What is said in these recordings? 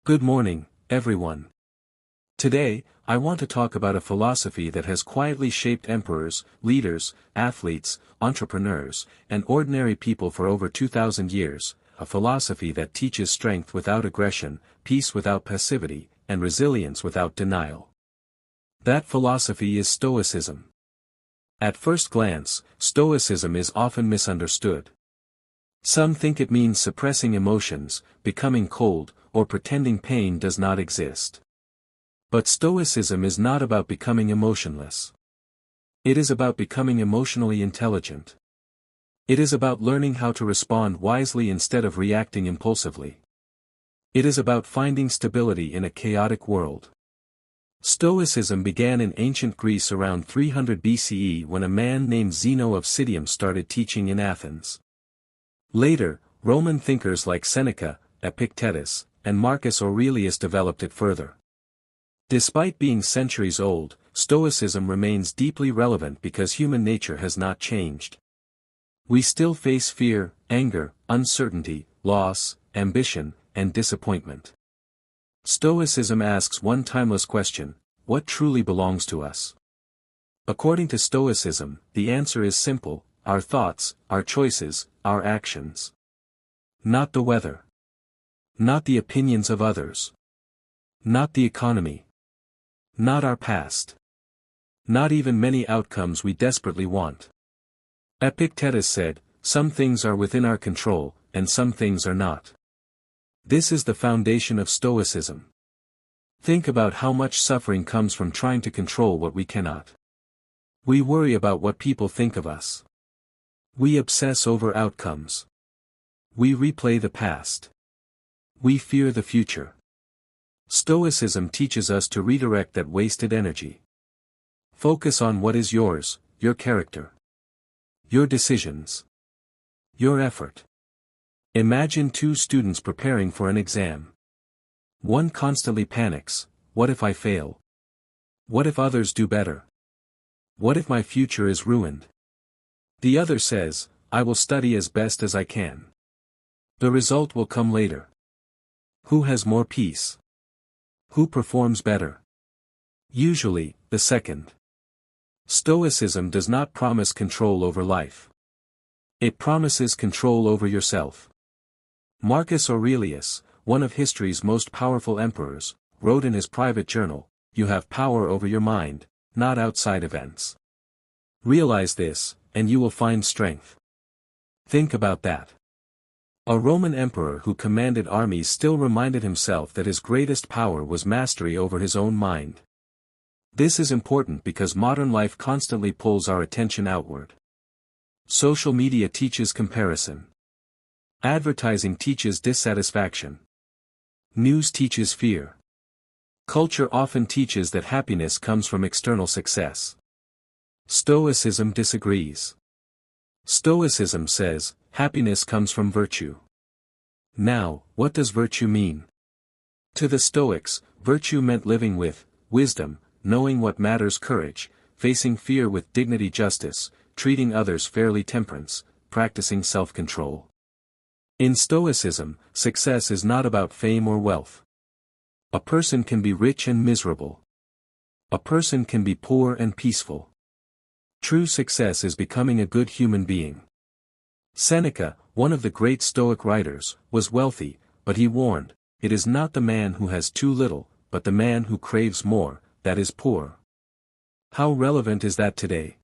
Good morning, everyone. Today, I want to talk about a philosophy that has quietly shaped emperors, leaders, athletes, entrepreneurs, and ordinary people for over 2,000 years, a philosophy that teaches strength without aggression, peace without passivity, and resilience without denial. That philosophy is Stoicism. At first glance, Stoicism is often misunderstood. Some think it means suppressing emotions, becoming cold, or pretending pain does not exist. But Stoicism is not about becoming emotionless. It is about becoming emotionally intelligent. It is about learning how to respond wisely instead of reacting impulsively. It is about finding stability in a chaotic world. Stoicism began in ancient Greece around 300 BCE when a man named Zeno of Citium started teaching in Athens. Later, Roman thinkers like Seneca, Epictetus, and Marcus Aurelius developed it further. Despite being centuries old, Stoicism remains deeply relevant because human nature has not changed. We still face fear, anger, uncertainty, loss, ambition, and disappointment. Stoicism asks one timeless question: what truly belongs to us? According to Stoicism, the answer is simple: our thoughts, our choices, our actions. Not the weather. Not the opinions of others. Not the economy. Not our past. Not even many outcomes we desperately want. Epictetus said, "Some things are within our control, and some things are not." This is the foundation of Stoicism. Think about how much suffering comes from trying to control what we cannot. We worry about what people think of us. We obsess over outcomes. We replay the past. We fear the future. Stoicism teaches us to redirect that wasted energy. Focus on what is yours: your character, your decisions, your effort. Imagine two students preparing for an exam. One constantly panics: what if I fail? What if others do better? What if my future is ruined? The other says, "I will study as best as I can. The result will come later." Who has more peace? Who performs better? Usually, the second. Stoicism does not promise control over life. It promises control over yourself. Marcus Aurelius, one of history's most powerful emperors, wrote in his private journal, "You have power over your mind, not outside events. Realize this, and you will find strength." Think about that. A Roman emperor who commanded armies still reminded himself that his greatest power was mastery over his own mind. This is important because modern life constantly pulls our attention outward. Social media teaches comparison. Advertising teaches dissatisfaction. News teaches fear. Culture often teaches that happiness comes from external success. Stoicism disagrees. Stoicism says, happiness comes from virtue. Now, what does virtue mean? To the Stoics, virtue meant living with wisdom, knowing what matters, courage, facing fear with dignity, justice, treating others fairly, temperance, practicing self-control. In Stoicism, success is not about fame or wealth. A person can be rich and miserable. A person can be poor and peaceful. True success is becoming a good human being. Seneca, one of the great Stoic writers, was wealthy, but he warned, "It is not the man who has too little, but the man who craves more, that is poor." How relevant is that today?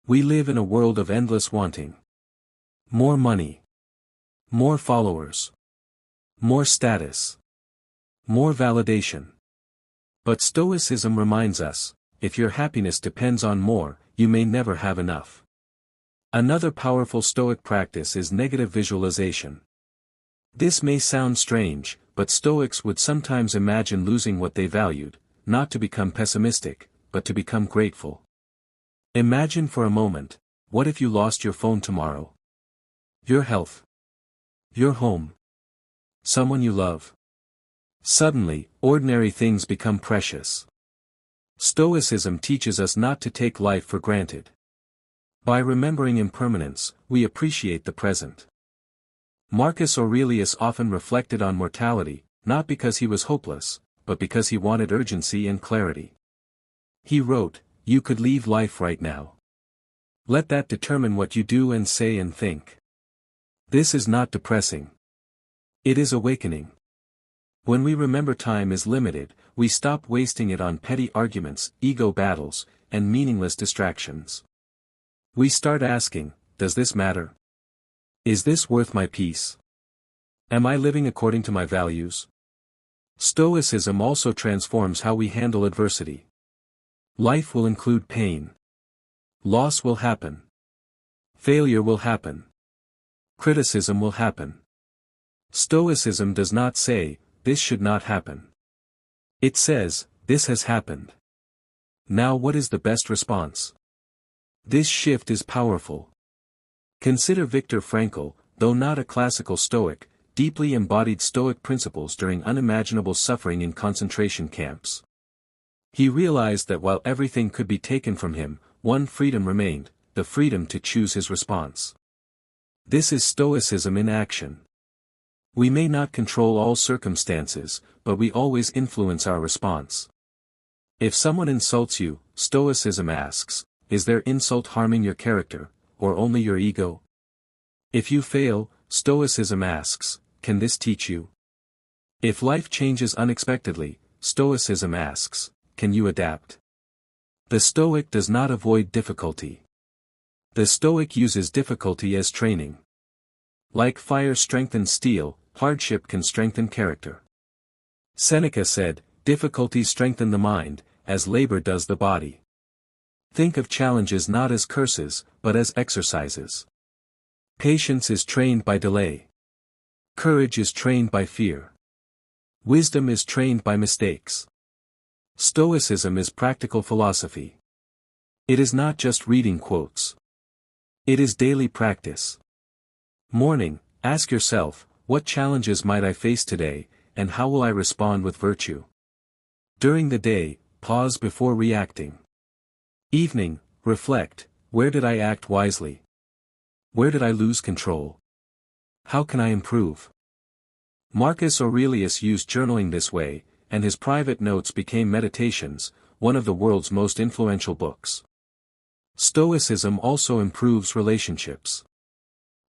We live in a world of endless wanting. More money. More followers. More status. More validation. But Stoicism reminds us, if your happiness depends on more, you may never have enough. Another powerful Stoic practice is negative visualization. This may sound strange, but Stoics would sometimes imagine losing what they valued, not to become pessimistic, but to become grateful. Imagine for a moment, what if you lost your phone tomorrow? Your health? Your home? Someone you love? Suddenly, ordinary things become precious. Stoicism teaches us not to take life for granted. By remembering impermanence, we appreciate the present. Marcus Aurelius often reflected on mortality, not because he was hopeless, but because he wanted urgency and clarity. He wrote, "You could leave life right now. Let that determine what you do and say and think." This is not depressing. It is awakening. When we remember time is limited, we stop wasting it on petty arguments, ego battles, and meaningless distractions. We start asking, does this matter? Is this worth my peace? Am I living according to my values? Stoicism also transforms how we handle adversity. Life will include pain. Loss will happen. Failure will happen. Criticism will happen. Stoicism does not say, this should not happen. It says, this has happened. Now what is the best response? This shift is powerful. Consider Viktor Frankl, though not a classical Stoic, deeply embodied Stoic principles during unimaginable suffering in concentration camps. He realized that while everything could be taken from him, one freedom remained, the freedom to choose his response. This is Stoicism in action. We may not control all circumstances, but we always influence our response. If someone insults you, Stoicism asks, is their insult harming your character, or only your ego? If you fail, Stoicism asks, can this teach you? If life changes unexpectedly, Stoicism asks, can you adapt? The Stoic does not avoid difficulty. The Stoic uses difficulty as training. Like fire strengthens steel, hardship can strengthen character. Seneca said, difficulties strengthen the mind, as labor does the body. Think of challenges not as curses, but as exercises. Patience is trained by delay. Courage is trained by fear. Wisdom is trained by mistakes. Stoicism is practical philosophy. It is not just reading quotes. It is daily practice. Morning, ask yourself, what challenges might I face today, and how will I respond with virtue? During the day, pause before reacting. Evening, reflect, where did I act wisely? Where did I lose control? How can I improve? Marcus Aurelius used journaling this way, and his private notes became Meditations, one of the world's most influential books. Stoicism also improves relationships.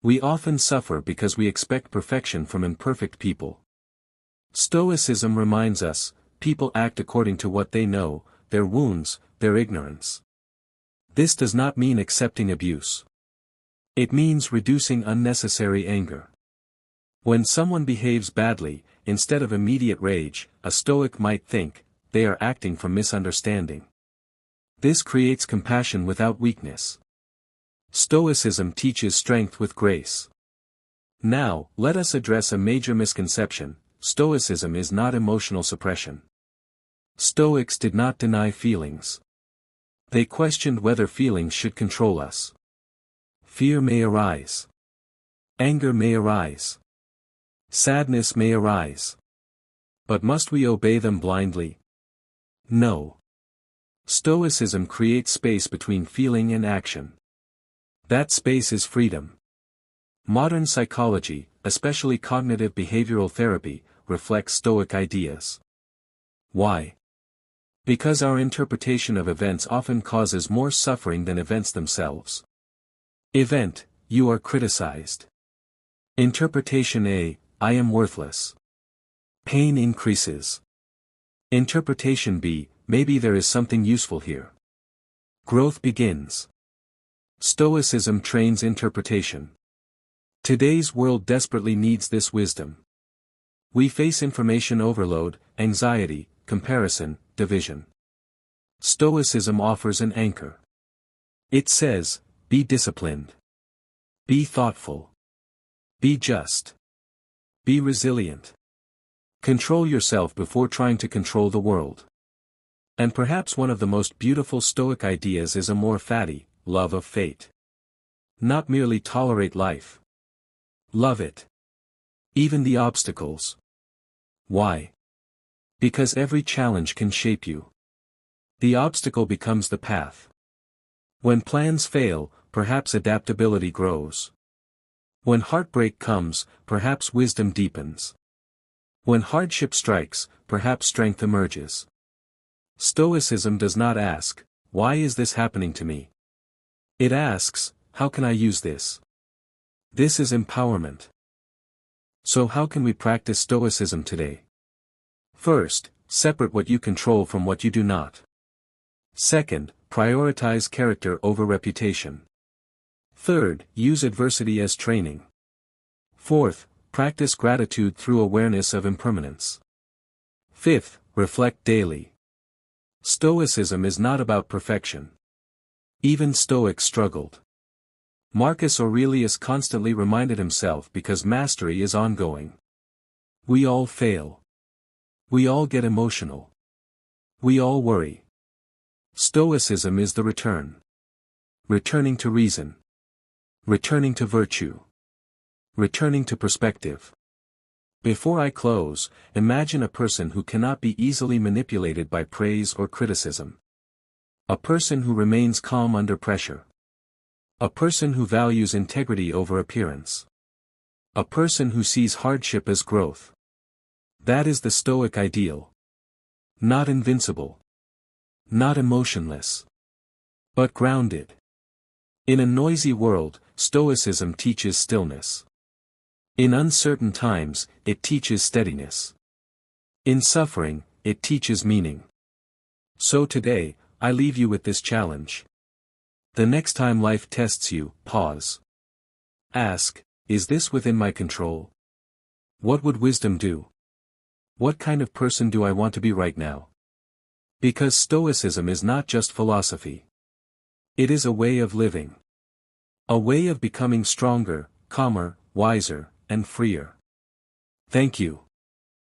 We often suffer because we expect perfection from imperfect people. Stoicism reminds us, people act according to what they know, their wounds, their ignorance. This does not mean accepting abuse. It means reducing unnecessary anger. When someone behaves badly, instead of immediate rage, a Stoic might think, they are acting from misunderstanding. This creates compassion without weakness. Stoicism teaches strength with grace. Now, let us address a major misconception: Stoicism is not emotional suppression. Stoics did not deny feelings. They questioned whether feelings should control us. Fear may arise. Anger may arise. Sadness may arise. But must we obey them blindly? No. Stoicism creates space between feeling and action. That space is freedom. Modern psychology, especially cognitive behavioral therapy, reflects Stoic ideas. Why? Because our interpretation of events often causes more suffering than events themselves. Event, you are criticized. Interpretation A, I am worthless. Pain increases. Interpretation B, maybe there is something useful here. Growth begins. Stoicism trains interpretation. Today's world desperately needs this wisdom. We face information overload, anxiety, comparison, division. Stoicism offers an anchor. It says, be disciplined. Be thoughtful. Be just. Be resilient. Control yourself before trying to control the world. And perhaps one of the most beautiful Stoic ideas is a more fatty, love of fate. Not merely tolerate life. Love it. Even the obstacles. Why? Because every challenge can shape you. The obstacle becomes the path. When plans fail, perhaps adaptability grows. When heartbreak comes, perhaps wisdom deepens. When hardship strikes, perhaps strength emerges. Stoicism does not ask, "Why is this happening to me?" It asks, "How can I use this?" This is empowerment. So how can we practice Stoicism today? First, separate what you control from what you do not. Second, prioritize character over reputation. Third, use adversity as training. Fourth, practice gratitude through awareness of impermanence. Fifth, reflect daily. Stoicism is not about perfection. Even Stoics struggled. Marcus Aurelius constantly reminded himself because mastery is ongoing. We all fail. We all get emotional. We all worry. Stoicism is the return. Returning to reason. Returning to virtue. Returning to perspective. Before I close, imagine a person who cannot be easily manipulated by praise or criticism. A person who remains calm under pressure. A person who values integrity over appearance. A person who sees hardship as growth. That is the Stoic ideal. Not invincible. Not emotionless. But grounded. In a noisy world, Stoicism teaches stillness. In uncertain times, it teaches steadiness. In suffering, it teaches meaning. So today, I leave you with this challenge. The next time life tests you, pause. Ask, is this within my control? What would wisdom do? What kind of person do I want to be right now? Because Stoicism is not just philosophy. It is a way of living. A way of becoming stronger, calmer, wiser, and freer. Thank you.